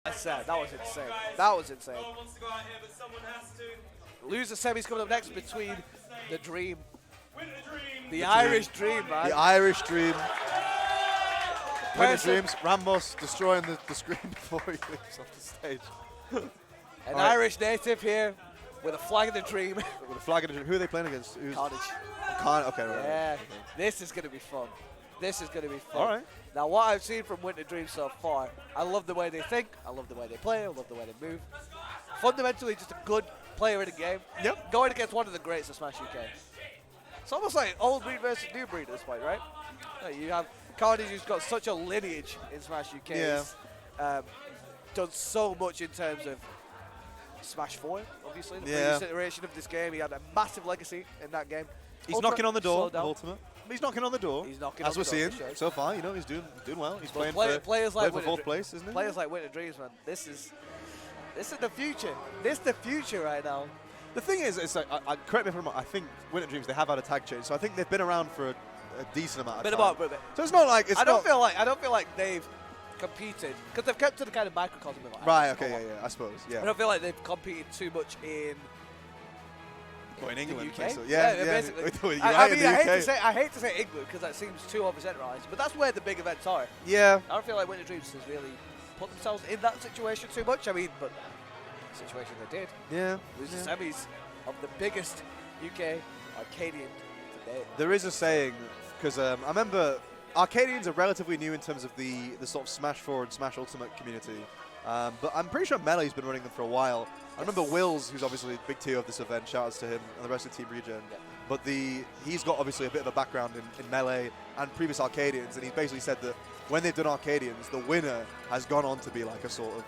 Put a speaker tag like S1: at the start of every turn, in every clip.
S1: That was insane. That was insane. Loser semis coming up next between the Dream. The Irish Dream, man.
S2: The Irish Dream. Winterdreams, Ramos destroying the screen before he leaves off the stage.
S1: An Irish native here with a flag of the Dream.
S2: With a flag of the Dream. Who are they playing against?
S1: Khanage.
S2: Okay, right.
S1: Yeah, this is going to be fun. This is going to be fun.
S2: All right.
S1: Now, what I've seen from Winterdream so far, I love the way they think, I love the way they play, I love the way they move. Fundamentally, just a good player in the game.
S2: Yep.
S1: Going against one of the greats of Smash UK. It's almost like old breed versus new breed at this point, right? Like you have Khanage, who's got such a lineage in Smash UK.
S2: Yeah.
S1: He's done so much in terms of Smash 4, obviously. The
S2: Yeah.
S1: previous iteration of this game. He had a massive legacy in that game.
S2: He's
S1: Ultimate,
S2: knocking on the door of
S1: slowed down.
S2: Ultimate. He's knocking on the door.
S1: He's knocking
S2: as
S1: on
S2: we're
S1: the door,
S2: seeing
S1: for sure.
S2: so far. You know, he's doing well. He's playing
S1: players like
S2: for fourth place, isn't he?
S1: Players like Winterdreams, man. This is the future. This is the future right now.
S2: The thing is, it's like, correct me if I'm wrong, I think Winterdreams, they have had a tag change, so I think they've been around for a decent amount of time. So it's not like
S1: I don't feel like they've competed because they've kept to the kind of microcosm of it.
S2: Right. Okay. Yeah. I suppose. Yeah.
S1: I don't feel like they've competed too much in.
S2: In England,
S1: the UK.
S2: so
S1: Basically.
S2: You're
S1: I
S2: right,
S1: mean,
S2: in the UK.
S1: I hate to say England because that seems too over-centralized, but that's where the big events are.
S2: Yeah.
S1: I don't feel like Winterdreams has really put themselves in that situation too much. I mean, but the situation they did.
S2: Yeah.
S1: Losing semis of the biggest UK Arcadian today.
S2: There is a saying, because I remember Arcadians are relatively new in terms of the sort of Smash 4 and Smash Ultimate community, but I'm pretty sure Melee's been running them for a while. I remember Wills, who's obviously the big tier of this event, shout outs to him and the rest of Team Regen.
S1: Yeah.
S2: But he's got obviously a bit of a background in Melee and previous Arcadians, and he's basically said that when they've done Arcadians, the winner has gone on to be like a sort of,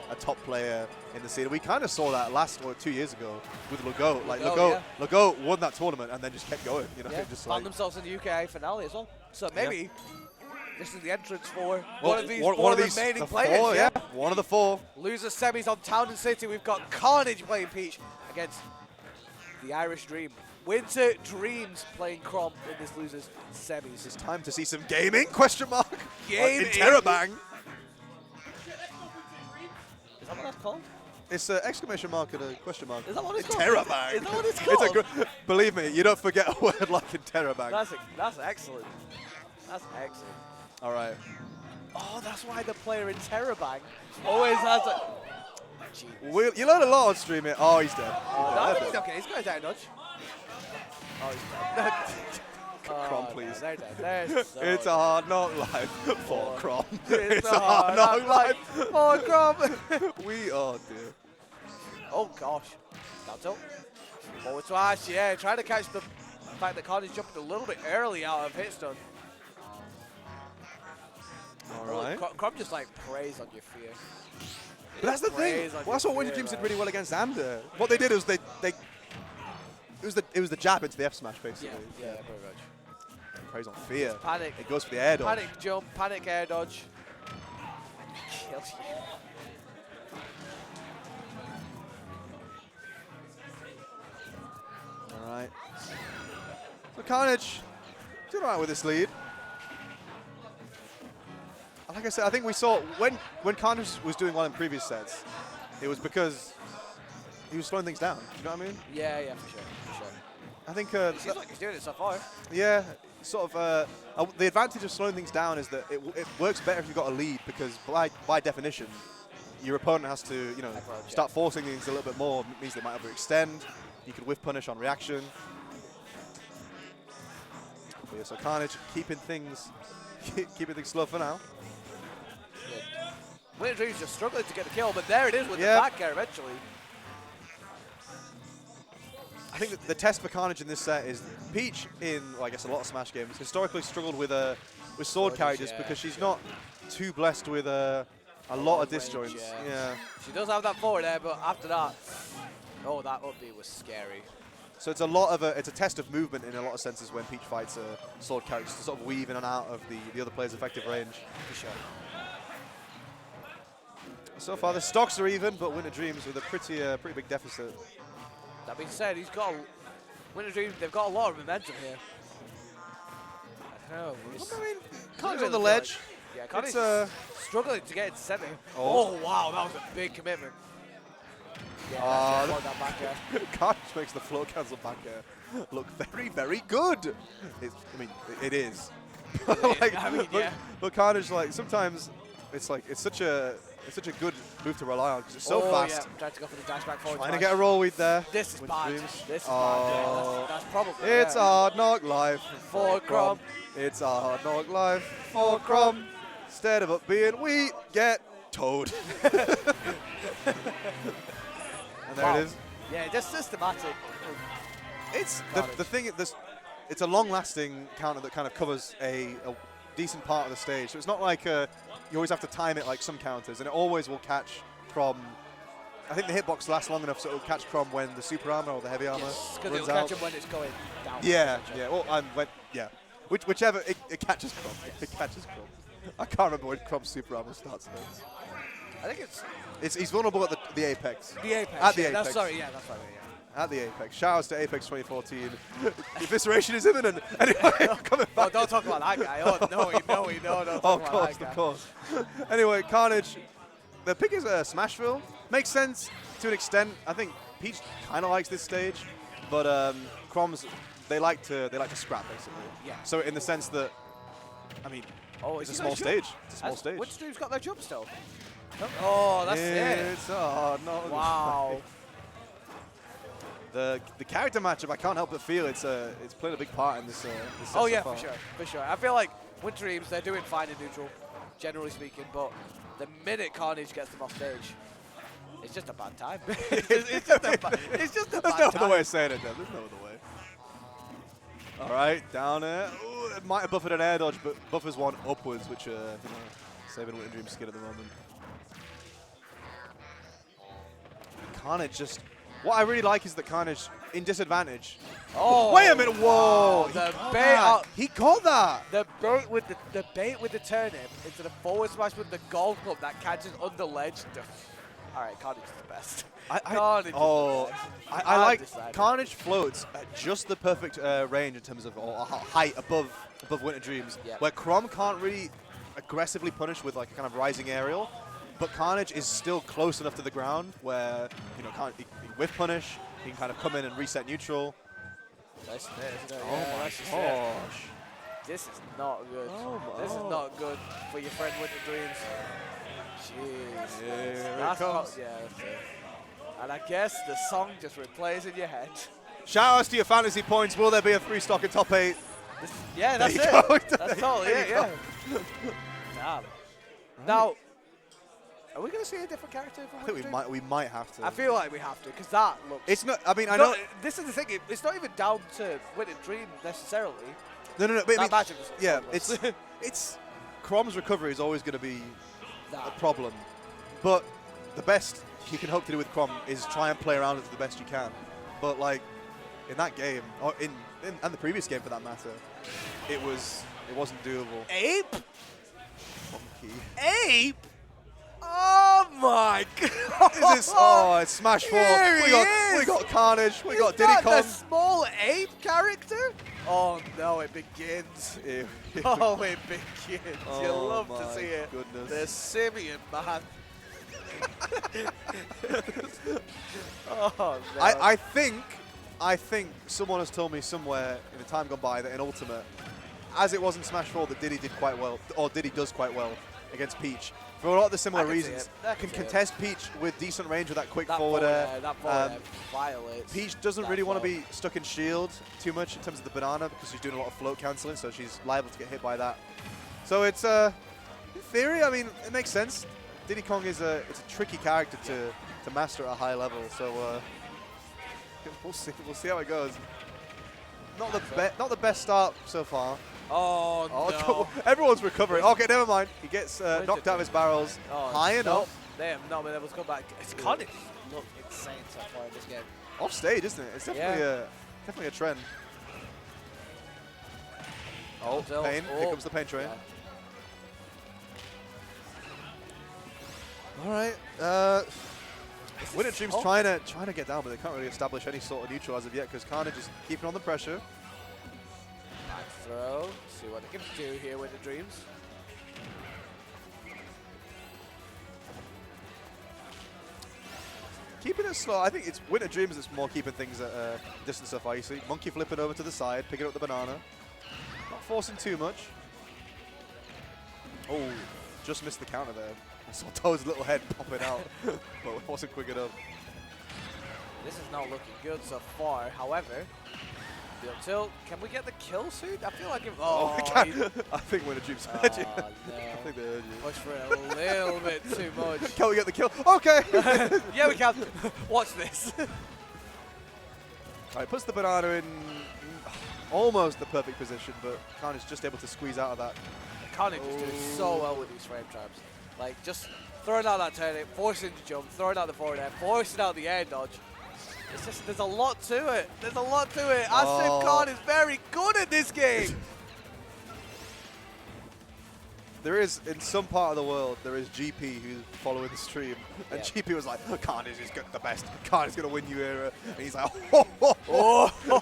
S2: a top player in the scene. We kind of saw that last 2 years ago with Legault. Like Legault won that tournament and then just kept going. Just
S1: found themselves in the UK finale as well. So maybe this is the entrance for
S2: well,
S1: one of these
S2: one of these
S1: remaining
S2: the
S1: players.
S2: Four, one of the four.
S1: Loser semis on Town and City. We've got Khanage playing Peach against the Irish Dream. Winterdreams playing Chrom in this losers semis.
S2: It's time to see some gaming? Question mark.
S1: Gaming.
S2: In Terabang.
S1: Is that what that's called?
S2: It's an exclamation mark and a question mark.
S1: Is that what it's called?
S2: Terabang.
S1: Is that what it's called?
S2: Believe me, you don't forget a word like in Terabang.
S1: That's excellent. That's excellent.
S2: All right.
S1: Oh, that's why the player in Terabang always has a...
S2: You learn a lot on stream here. Oh, he's dead.
S1: No, he's okay. He's going down a nudge. Oh, he's dead.
S2: Chrom, please.
S1: They're dead.
S2: It's a hard knock life for Chrom.
S1: It's a hard knock life for Chrom.
S2: Oh, dear.
S1: Oh, gosh. Down tilt. Forward smash, yeah. Trying to catch the fact that Khanage jumped a little bit early out of hit stun.
S2: All right.
S1: Chrom just like preys on your fear.
S2: But that's the thing. Well, that's what Winterdreams did really well against Amder. What they did was it was the jab into the F smash basically.
S1: Yeah, pretty much.
S2: Preys on fear.
S1: Panic.
S2: It goes for the air dodge.
S1: Panic jump, panic air dodge. Kills you.
S2: All right. So Khanage doing all right with this lead. Like I said, I think we saw when Khanage was doing well in previous sets, it was because he was slowing things down. You know what I mean?
S1: Yeah, for sure.
S2: I think
S1: it seems like he's doing it so far.
S2: Yeah, sort of. The advantage of slowing things down is that it works better if you've got a lead because by definition, your opponent has to start forcing things a little bit more. It means they might overextend. You could whiff punish on reaction. But yeah, so Khanage keeping things slow for now.
S1: Winterdream's just struggling to get the kill, but there it is with the back air eventually.
S2: I think that the test for Khanage in this set is Peach in, well, I guess, a lot of Smash games historically struggled with sword carry just because she's not too blessed with a lot of disjoints. Yeah.
S1: She does have that forward air, but after that, oh, that up B was scary.
S2: So it's a test of movement in a lot of senses when Peach fights a sword carry, just to sort of weave in and out of the other player's effective range.
S1: For sure.
S2: So far the stocks are even, but Winterdreams with a pretty big deficit.
S1: That being said, Winterdream, they've got a lot of momentum here. I don't know.
S2: I mean, Khanage on the ledge.
S1: Yeah, Khanage
S2: It's
S1: struggling to get into semi.
S2: Oh.
S1: Oh, wow, that was a big commitment. Yeah, that back air.
S2: Khanage makes the floor cancel back air look very, very good. I mean, it is. Like,
S1: I mean, yeah.
S2: but Khanage, like, sometimes it's such a good move to rely on because it's so fast.
S1: Yeah, trying to go for the dash back forward.
S2: Trying to get a roll with there.
S1: This is bad.
S2: Winterdreams.
S1: This is bad. That's probably.
S2: It's a hard knock life
S1: for Chrom.
S2: It's a hard knock life for Chrom. Instead of it being we get towed. And there it is.
S1: Yeah, just systematic.
S2: It's the thing. It's a long-lasting counter that kind of covers a decent part of the stage. So it's not like you always have to time it like some counters, and it always will catch Chrom. I think the hitbox lasts long enough so it will catch Chrom when the super armor or the heavy armor
S1: because
S2: runs
S1: it'll
S2: out.
S1: catch him when it's going down.
S2: Yeah, yeah. Well, whichever it catches Chrom. It catches Chrom. I can't remember when Chrom's super armor starts.
S1: I think
S2: he's vulnerable at the apex.
S1: The apex.
S2: At the apex.
S1: That's right. Yeah.
S2: At the Apex. Shoutouts to Apex 2014. Evisceration is imminent. Anyway, coming back.
S1: Oh, don't talk about that guy. Oh, no, don't talk about that guy.
S2: Of course. Anyway, Khanage. The pick is Smashville. Makes sense to an extent. I think Peach kind of likes this stage, but Chrom's they like to scrap basically.
S1: Yeah.
S2: So in the sense that, I mean, it's a small stage. It's a small stage.
S1: Winterdream's got their jump still. Oh, that's it.
S2: It's not.
S1: Wow.
S2: The character matchup, I can't help but feel it's played a big part in this. This set
S1: Oh
S2: so
S1: yeah,
S2: far.
S1: for sure. I feel like Winterdreams, they're doing fine in neutral, generally speaking, but the minute Khanage gets them off stage, it's just a bad time. it's just a bad
S2: There's
S1: time.
S2: no other way of saying it, Dan. There's no other way. All right, down air. Ooh, it might have buffered an air dodge, but buffers one upwards, which saving Winterdream's skin at the moment. Khanage just. What I really like is that Khanage in disadvantage.
S1: Oh,
S2: wait a minute! Whoa!
S1: The bait.
S2: He caught that.
S1: The bait with the turnip into the forward smash with the golf club that catches under ledge. All right, Khanage is the best.
S2: I like Khanage floats at just the perfect range in terms of height above Winterdreams, where Chrom can't really aggressively punish with like a kind of rising aerial. But Khanage is still close enough to the ground where, he can whiff punish, he can kind of come in and reset neutral.
S1: That's it, isn't it?
S2: Oh my gosh.
S1: This is not good. This is not good for your friend Winterdreams. Jeez.
S2: Here
S1: That's
S2: it comes.
S1: that's it. And I guess the song just replays in your head.
S2: Shout outs to your fantasy points. Will there be a 3-stock in top 8?
S1: Yeah, that's it.
S2: Go.
S1: That's totally it, yeah. Damn. Now, are we going to see a different character for
S2: I think we might have to.
S1: I feel like we have to, because that looks...
S2: It's not, I mean, I know...
S1: This is the thing, it's not even down to Winterdream necessarily.
S2: No. But
S1: that matchup is
S2: yeah,
S1: hopeless.
S2: it's Chrom's recovery is always going to be a problem. But the best you can hope to do with Chrom is try and play around it to the best you can. But, like, in that game, or in the previous game for that matter, it wasn't doable.
S1: Ape?
S2: Funky.
S1: Ape? Oh my god!
S2: It's Smash 4. We got Khanage. We got Diddy.
S1: The small ape character? Oh no, it begins. Oh, it begins.
S2: Oh,
S1: you love to see it.
S2: Goodness.
S1: The simian man. Oh no.
S2: I think someone has told me somewhere in the time gone by that in Ultimate, as it was in Smash 4, that Diddy did quite well, or Diddy does quite well against Peach. For a lot of the similar reasons, can contest Peach with decent range with that quick forward air.
S1: That forward air violates.
S2: Peach doesn't really want to be stuck in shield too much in terms of the banana because she's doing a lot of float cancelling, so she's liable to get hit by that. So it's, in theory, I mean, it makes sense. Diddy Kong it's a tricky character to master at a high level, so we'll see how it goes. Not the best start so far.
S1: Oh no.
S2: Everyone's recovering. Okay, never mind. He gets knocked out of his barrels high enough.
S1: They have not been able to come back. It's Khanage look insane so far in this game.
S2: Off stage, isn't it? It's definitely a trend. Oh, pain. Here comes the pain train.
S1: Yeah.
S2: All right. Winterdream's trying to get down, but they can't really establish any sort of neutral as of yet because Khanage is keeping on the pressure.
S1: Back throw. See what they can do here with the Dreams.
S2: Keeping it slow. I think it's Winterdreams that's more keeping things at distance so far. You see, Monkey flipping over to the side, picking up the banana. Not forcing too much. Oh, just missed the counter there. I saw Toad's little head popping out, but it wasn't quick enough.
S1: This is not looking good so far. However, the up tilt. Can we get the kill soon? I feel like if
S2: We can. I think Winterdreams heard you.
S1: no.
S2: I think they heard you.
S1: Push for it a little bit too much.
S2: Can we get the kill? Okay.
S1: Yeah, we can. Watch this.
S2: Alright, puts the banana in almost the perfect position, but Khanage just able to squeeze out of that.
S1: Khanage is doing so well with these frame traps. Like, just throwing out that turn, forcing the jump, throwing out the forward air, forcing out the air dodge. It's just, there's a lot to it. There's a lot to it. Asif Khan is very good at this game.
S2: There is, in some part of the world, there is GP who's following the stream, and GP was like, Khanage is the best. Khanage is going to win you era. And he's like,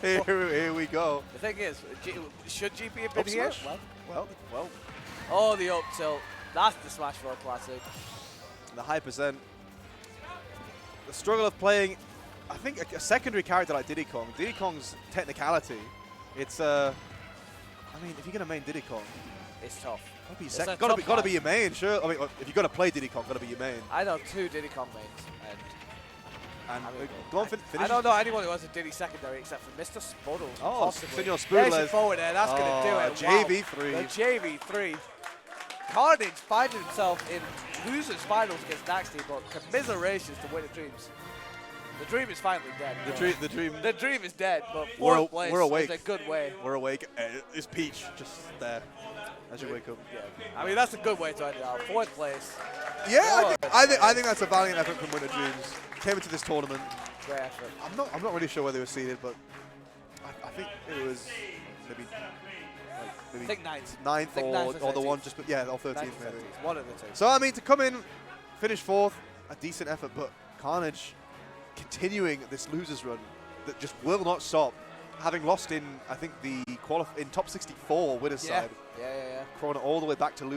S2: here we go.
S1: The thing is, should GP have been here?
S2: Well.
S1: Oh, the up tilt. That's the Smash 4 classic.
S2: The high percent. The struggle of playing, I think, a secondary character like Diddy Kong. Diddy Kong's technicality, it's, I mean, if you're going to main Diddy Kong,
S1: it's tough.
S2: Gotta be your main, sure. I mean, if you're gonna play Diddy Kong, gotta be your main.
S1: I know 2 Diddy Kong mains, and
S2: go on, finish.
S1: I don't know anyone who has a Diddy secondary except for Mr. Spuddles.
S2: Oh,
S1: possibly.
S2: Senor
S1: There's
S2: Spoodles.
S1: your forward there. That's gonna do it.
S2: JV3.
S1: Wow. The JV3. Khanage finding himself in losers finals against Naxty, but commiserations to Winterdreams. The dream is finally dead. The dream is dead, but fourth place
S2: we're awake.
S1: is a good way.
S2: We're awake. It's Peach just there as you wake up.
S1: Yeah. I mean, that's a good way to end it out. 4th place.
S2: Yeah, I think that's a valiant effort from Winterdreams. Came into this tournament.
S1: Great effort.
S2: I'm not really sure where they were seeded, but I think it was maybe
S1: I think 9th.
S2: 9th or the one just, yeah, or 13th maybe.
S1: 13th. One of the 2.
S2: So I mean, to come in, finish 4th, a decent effort, but Khanage continuing this losers run that just will not stop. Having lost in, I think, in top 64 winner's side.
S1: Yeah.
S2: Crawling all the way back to losers.